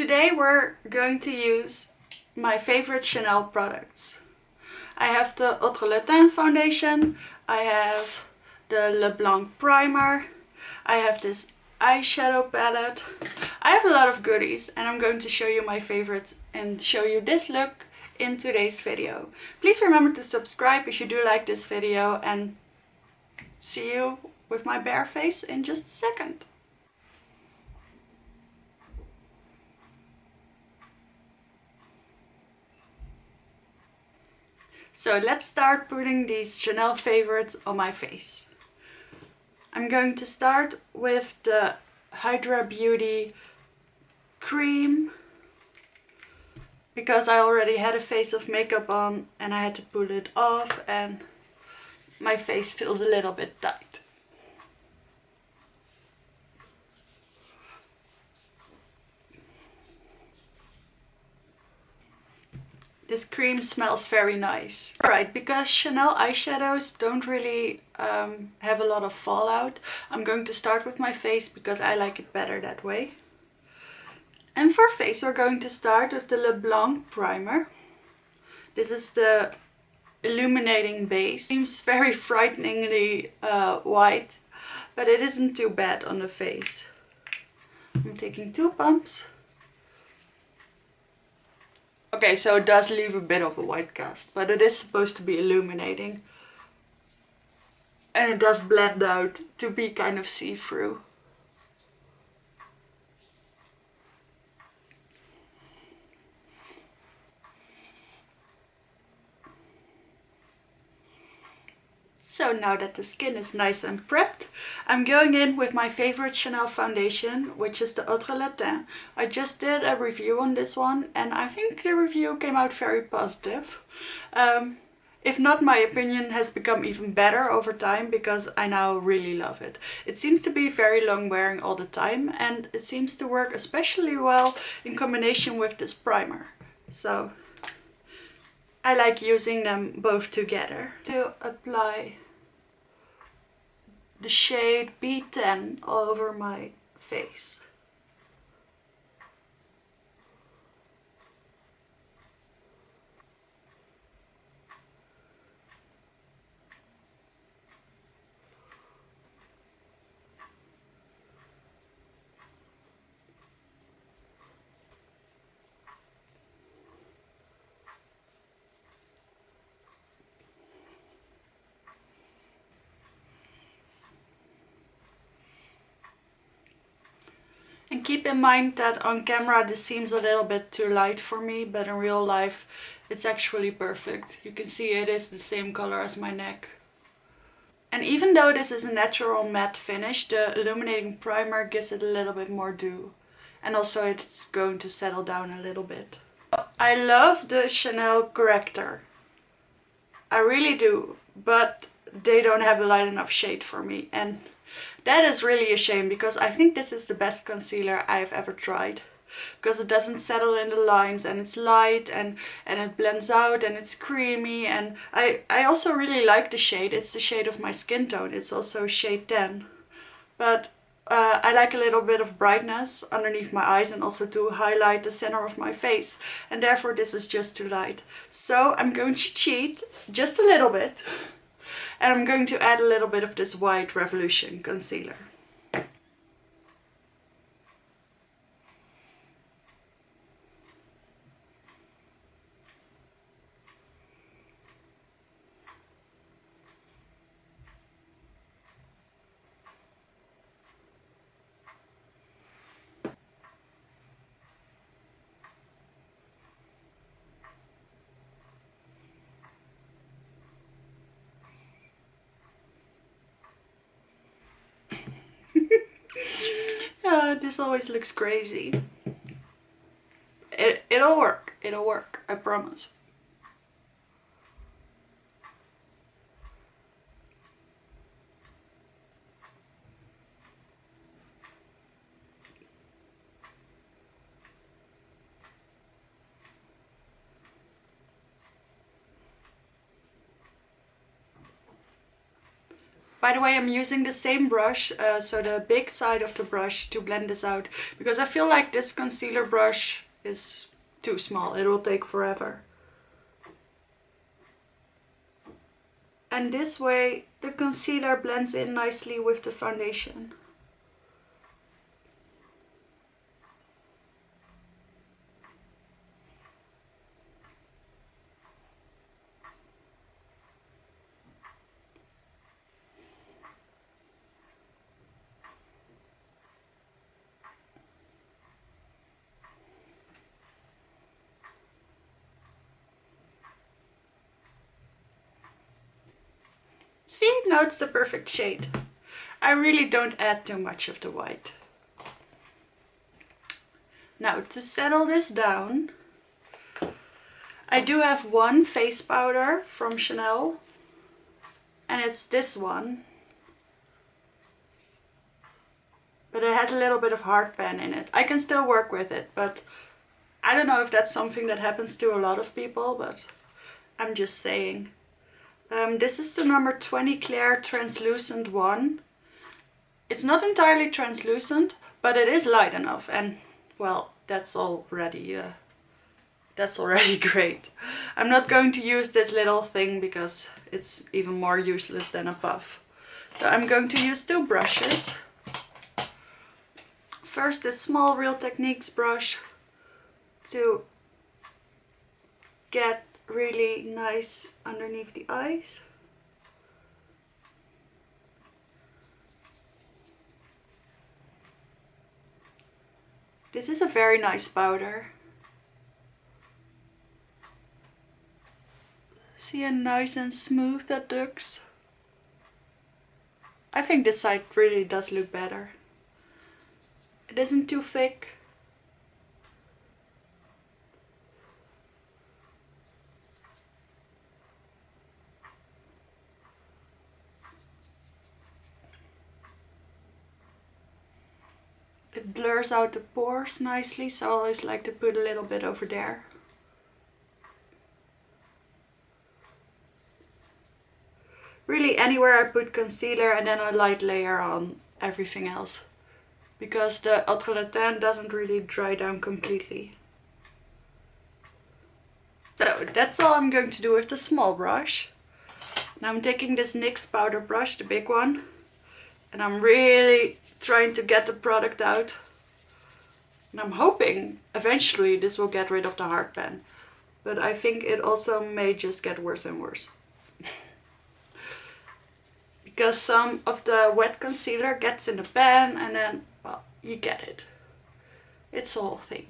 Today we're going to use my favorite Chanel products. I have the Ultra foundation, I have the Leblanc primer, I have this eyeshadow palette. I have a lot of goodies and I'm going to show you my favorites and show you this look in today's video. Please remember to subscribe if you do like this video, and see you with my bare face in just a second. So let's start putting these Chanel favorites on my face. I'm going to start with the Hydra Beauty cream because I already had a face of makeup on and I had to pull it off and my face feels a little bit tight. This cream smells very nice. Alright, because Chanel eyeshadows don't really have a lot of fallout, I'm going to start with my face because I like it better that way. And for face we're going to start with the Leblanc primer. This is the Illuminating Base. It seems very frighteningly white, but it isn't too bad on the face. I'm taking 2 pumps. Okay, so it does leave a bit of a white cast, but it is supposed to be illuminating. And it does blend out to be kind of see-through. So now that the skin is nice and prepped, I'm going in with my favorite Chanel foundation, which is the Ultra Latin. I just did a review on this one and I think the review came out very positive. If not, my opinion has become even better over time because I now really love it. It seems to be very long wearing all the time and it seems to work especially well in combination with this primer. So I like using them both together. To apply the shade B10 all over my face. And keep in mind that on camera this seems a little bit too light for me, but in real life it's actually perfect. You can see it is the same color as my neck. And even though this is a natural matte finish, the Illuminating Primer gives it a little bit more dew. And also it's going to settle down a little bit. I love the Chanel corrector. I really do, but they don't have a light enough shade for me. And that is really a shame because I think this is the best concealer I've ever tried. Because it doesn't settle in the lines and it's light and it blends out and it's creamy, and I also really like the shade. It's the shade of my skin tone. It's also shade 10. But I like a little bit of brightness underneath my eyes and also to highlight the center of my face. And therefore this is just too light. So I'm going to cheat just a little bit. And I'm going to add a little bit of this White Revolution concealer. This always looks crazy. It'll work, I promise. By the way, I'm using the same brush, so the big side of the brush, to blend this out, because I feel like this concealer brush is too small. It will take forever. And this way the concealer blends in nicely with the foundation. See, now it's the perfect shade. I really don't add too much of the white. Now to settle this down, I do have one face powder from Chanel, and it's this one. But it has a little bit of heartburn in it. I can still work with it, but I don't know if that's something that happens to a lot of people, but I'm just saying. This is the number 20 Clair translucent one. It's not entirely translucent, but it is light enough, and well, that's already great. I'm not going to use this little thing because it's even more useless than a puff. So I'm going to use two brushes. First, this small Real Techniques brush to get really nice underneath the eyes. This is a very nice powder. See how nice and smooth that looks? I think this side really does look better. It isn't too thick. It blurs out the pores nicely, so I always like to put a little bit over there. Really anywhere I put concealer and then a light layer on everything else, because the ultra doesn't really dry down completely. So that's all I'm going to do with the small brush. Now I'm taking this NYX powder brush, the big one, and I'm really trying to get the product out. And I'm hoping eventually this will get rid of the heartburn, but I think it also may just get worse and worse. Because some of the wet concealer gets in the pan and then, well, you get it. It's a whole thing.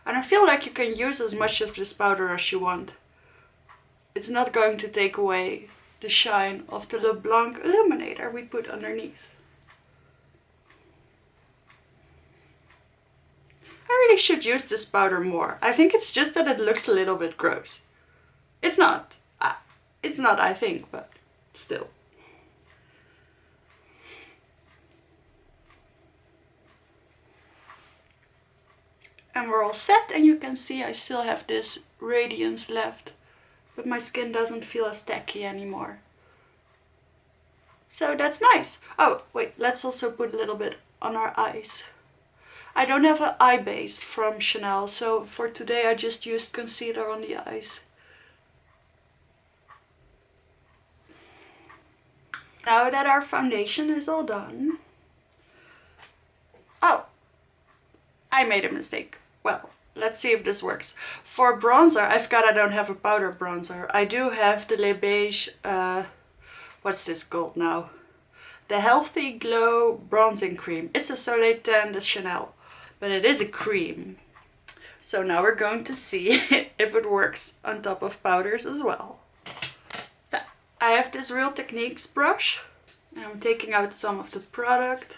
And I feel like you can use as much of this powder as you want. It's not going to take away the shine of the LeBlanc illuminator we put underneath. I really should use this powder more. I think it's just that it looks a little bit gross. It's not, I think, but still. And we're all set, and you can see I still have this radiance left, but my skin doesn't feel as tacky anymore. So that's nice. Oh, wait, let's also put a little bit on our eyes. I don't have an eye base from Chanel, so for today I just used concealer on the eyes. Now that our foundation is all done... Oh, I made a mistake. Well, let's see if this works. For bronzer, I forgot I don't have a powder bronzer. I do have the Le Beige, what's this called now? The Healthy Glow Bronzing Cream. It's a Soleil Tan de Chanel, but it is a cream. So now we're going to see if it works on top of powders as well. So I have this Real Techniques brush, and I'm taking out some of the product.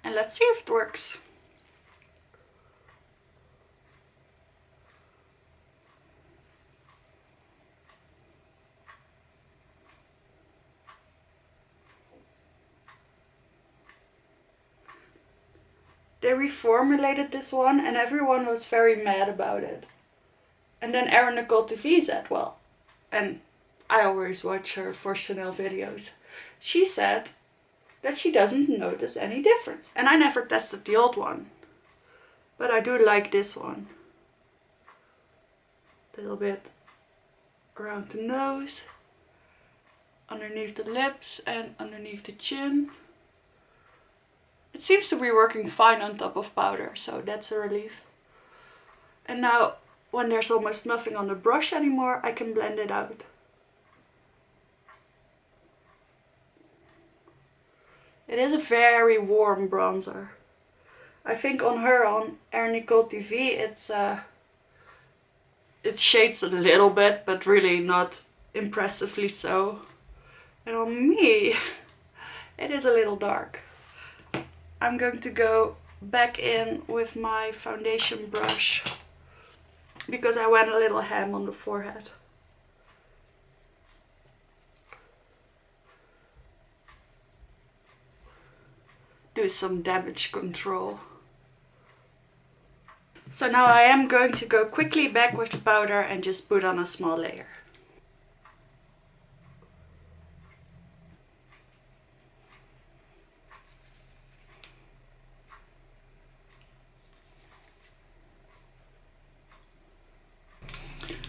And let's see if it works. They reformulated this one and everyone was very mad about it. And then Erin Nicole TV said, well, and I always watch her for Chanel videos. She said that she doesn't notice any difference. And I never tested the old one. But I do like this one. A little bit around the nose, underneath the lips and underneath the chin. It seems to be working fine on top of powder, so that's a relief. And now, when there's almost nothing on the brush anymore, I can blend it out. It is a very warm bronzer. I think on her, on Erin Nicole TV, it shades a little bit, but really not impressively so. And on me, it is a little dark. I'm going to go back in with my foundation brush because I went a little ham on the forehead. Do some damage control. So now I am going to go quickly back with the powder and just put on a small layer.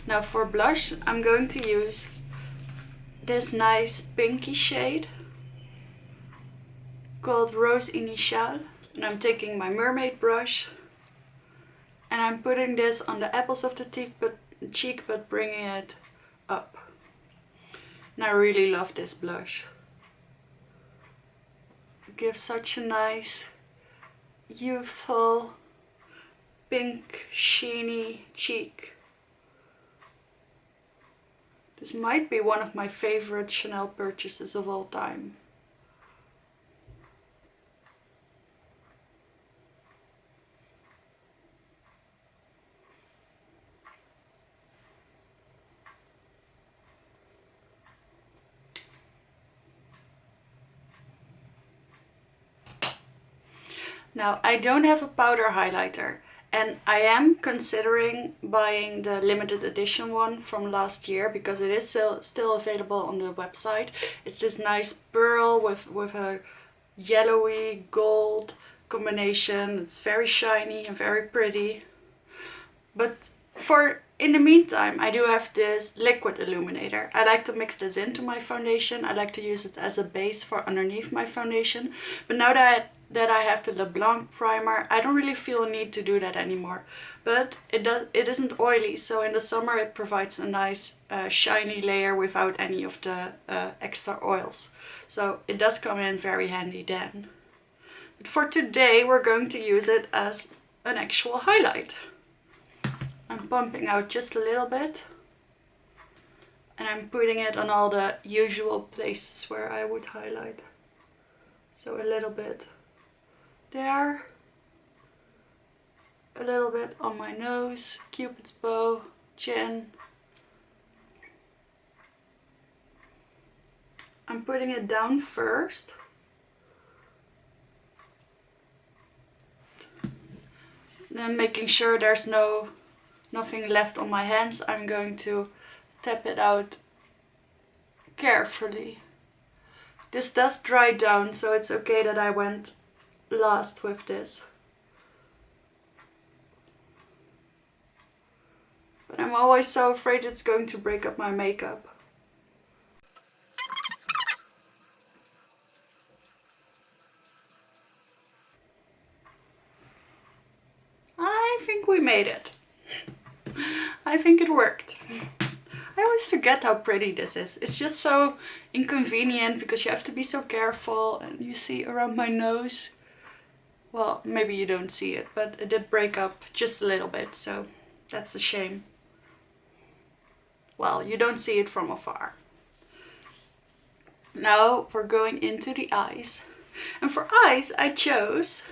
Now for blush, I'm going to use this nice pinky shade called Rose Initial. And I'm taking my mermaid brush and I'm putting this on the apples of the cheek, but bringing it up. And I really love this blush. It gives such a nice, youthful, pink, sheeny cheek. This might be one of my favorite Chanel purchases of all time. Now, I don't have a powder highlighter, and I am considering buying the limited edition one from last year because it is still available on the website. It's this nice pearl with a yellowy gold combination. It's very shiny and very pretty. But in the meantime, I do have this liquid illuminator. I like to mix this into my foundation. I like to use it as a base for underneath my foundation. But now that I have the LeBlanc primer, I don't really feel a need to do that anymore. But it isn't oily, so in the summer it provides a nice shiny layer without any of the extra oils. So it does come in very handy then. But for today, we're going to use it as an actual highlight. I'm pumping out just a little bit and I'm putting it on all the usual places where I would highlight. So a little bit there, a little bit on my nose, Cupid's bow, chin. I'm putting it down first. Then making sure there's nothing left on my hands, I'm going to tap it out carefully. This does dry down, so it's okay that I went last with this. But I'm always so afraid it's going to break up my makeup. I think we made it. I think it worked. I always forget how pretty this is. It's just so inconvenient because you have to be so careful, and you see around my nose. Well, maybe you don't see it, but it did break up just a little bit, so that's a shame. Well, you don't see it from afar. Now we're going into the eyes. And for eyes, I chose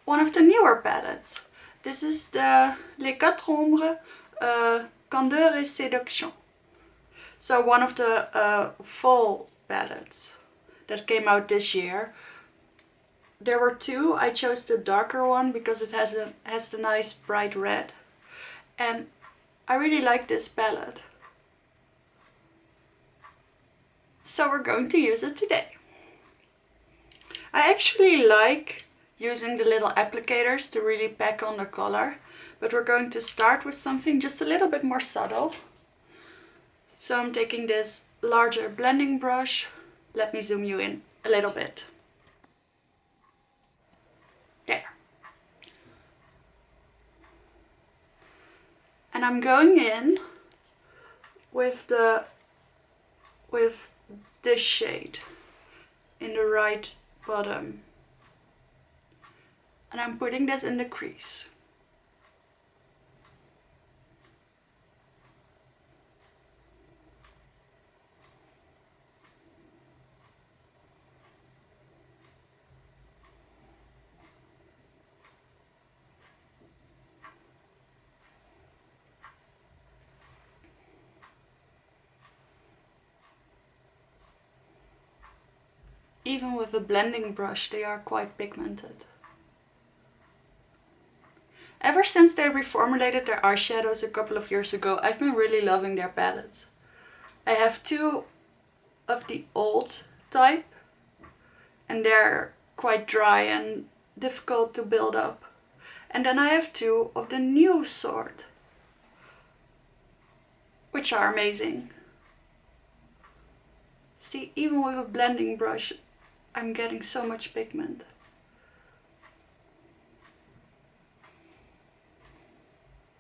one of the newer palettes. This is the Les Quatre Ombres Candeur et Séduction. So one of the fall palettes that came out this year. there were two. I chose the darker one because it has the nice bright red. And I really like this palette. So we're going to use it today. I actually like using the little applicators to really pack on the color, but we're going to start with something just a little bit more subtle. So I'm taking this larger blending brush. Let me zoom you in a little bit. There. And I'm going in with this shade in the right bottom. And I'm putting this in the crease. Even with a blending brush, they are quite pigmented. Ever since they reformulated their eyeshadows a couple of years ago, I've been really loving their palettes. I have two of the old type, and they're quite dry and difficult to build up. And then I have two of the new sort, which are amazing. See, even with a blending brush, I'm getting so much pigment.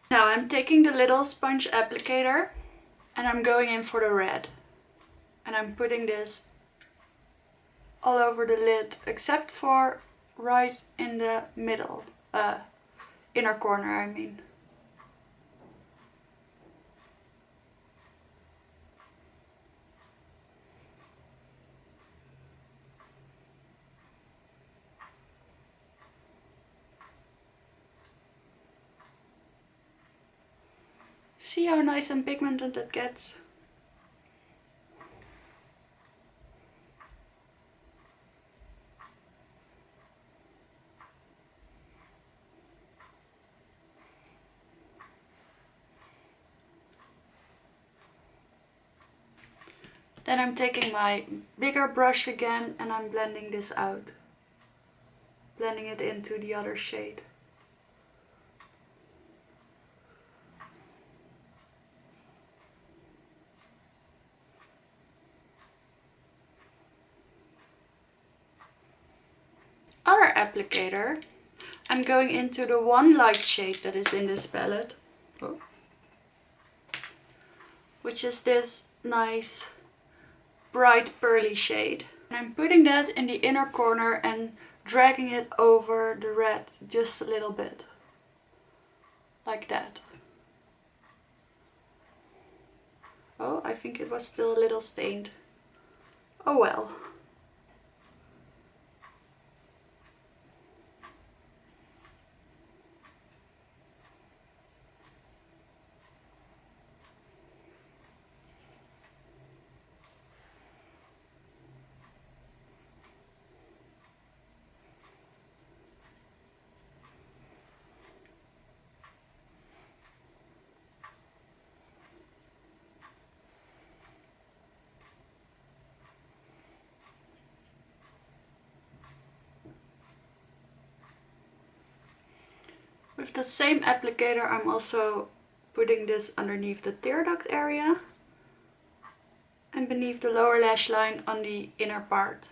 Now I'm taking the little sponge applicator and I'm going in for the red. And I'm putting this all over the lid, except for right in the middle, inner corner I mean. See how nice and pigmented that gets? Then I'm taking my bigger brush again and I'm blending this out. Blending it into the other shade. Other applicator, I'm going into the one light shade that is in this palette, which is this nice bright pearly shade. And I'm putting that in the inner corner and dragging it over the red just a little bit, like that. Oh, I think it was still a little stained. Oh well. With the same applicator, I'm also putting this underneath the tear duct area and beneath the lower lash line on the inner part.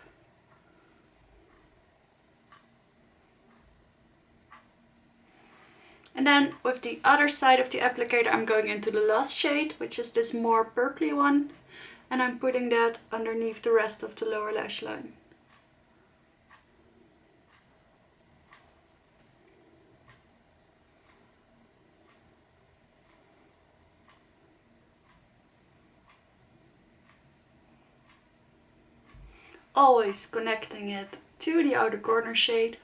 And then with the other side of the applicator, I'm going into the last shade, which is this more purpley one, and I'm putting that underneath the rest of the lower lash line. Always connecting it to the outer corner shade,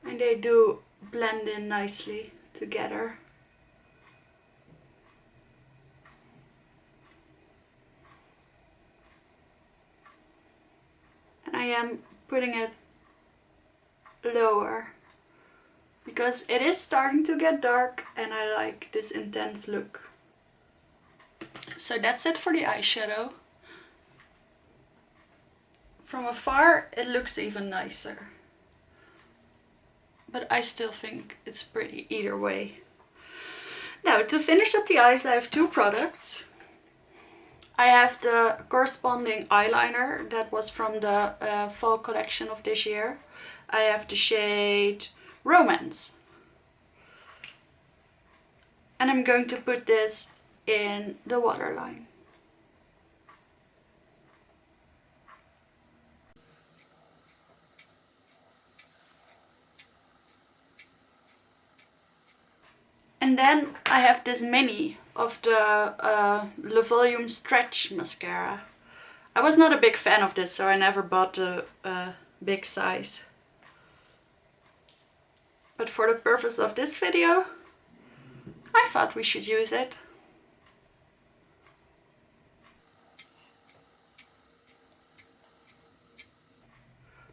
and they do blend in nicely together. And I am putting it lower, because it is starting to get dark and I like this intense look. So that's it for the eyeshadow. From afar it looks even nicer, but I still think it's pretty either way. Now, to finish up the eyes, I have two products. I have the corresponding eyeliner that was from the fall collection of this year. I have the shade Romance. And I'm going to put this in the waterline. And then I have this mini of the Le Volume Stretch Mascara. I was not a big fan of this, so I never bought the big size. But for the purpose of this video, I thought we should use it.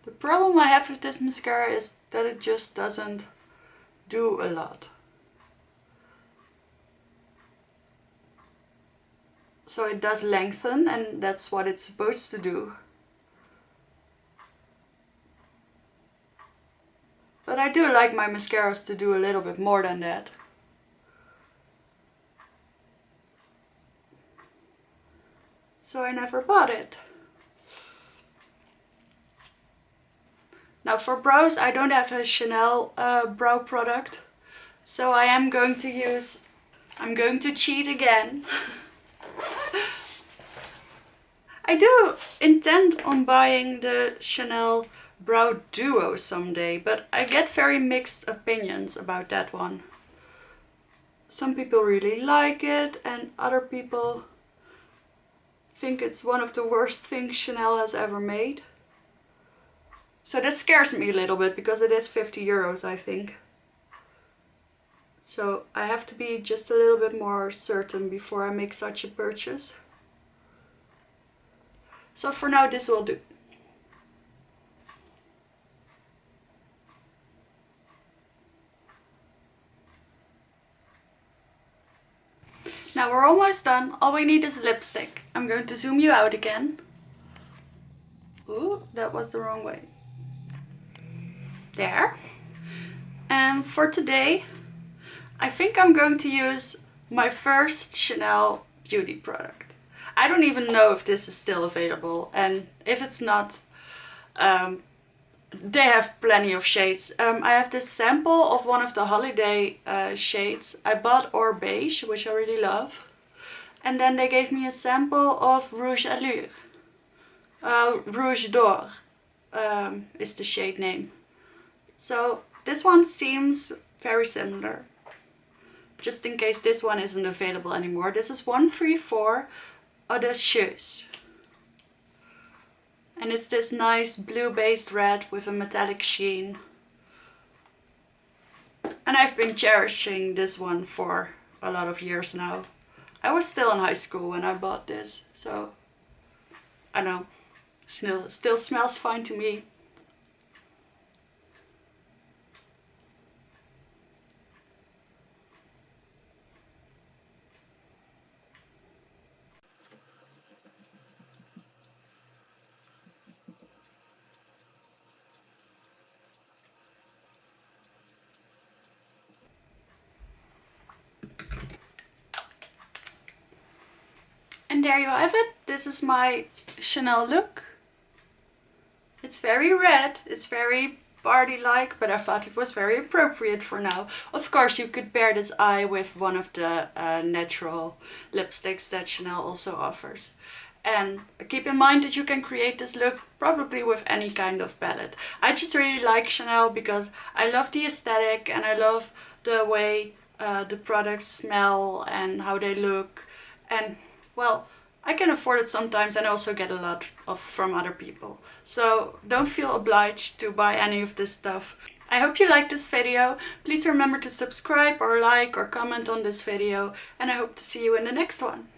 The problem I have with this mascara is that it just doesn't do a lot. So it does lengthen, and that's what it's supposed to do. But I do like my mascaras to do a little bit more than that. So I never bought it. Now for brows, I don't have a Chanel brow product. So I'm going to cheat again. I do intend on buying the Chanel Brow Duo someday, but I get very mixed opinions about that one. Some people really like it and other people think it's one of the worst things Chanel has ever made. So that scares me a little bit because it is 50 euros, I think. So I have to be just a little bit more certain before I make such a purchase. So for now this will do. Now we're almost done. All we need is lipstick. I'm going to zoom you out again. Ooh, that was the wrong way. There. And for today, I think I'm going to use my first Chanel beauty product. I don't even know if this is still available, and if it's not, they have plenty of shades. I have this sample of one of the holiday shades. I bought Or Beige, which I really love. And then they gave me a sample of Rouge Allure. Rouge d'Or is the shade name. So this one seems very similar. Just in case this one isn't available anymore. This is 134 Audacieuse. And it's this nice blue-based red with a metallic sheen. And I've been cherishing this one for a lot of years now. I was still in high school when I bought this, so I know, still smells fine to me. And there you have it. This is my Chanel look. It's very red, it's very party-like, but I thought it was very appropriate for now. Of course, you could pair this eye with one of the natural lipsticks that Chanel also offers. And keep in mind that you can create this look probably with any kind of palette. I just really like Chanel because I love the aesthetic and I love the way the products smell and how they look. And well, I can afford it sometimes and also get a lot from other people. So don't feel obliged to buy any of this stuff. I hope you liked this video. Please remember to subscribe or like or comment on this video, and I hope to see you in the next one.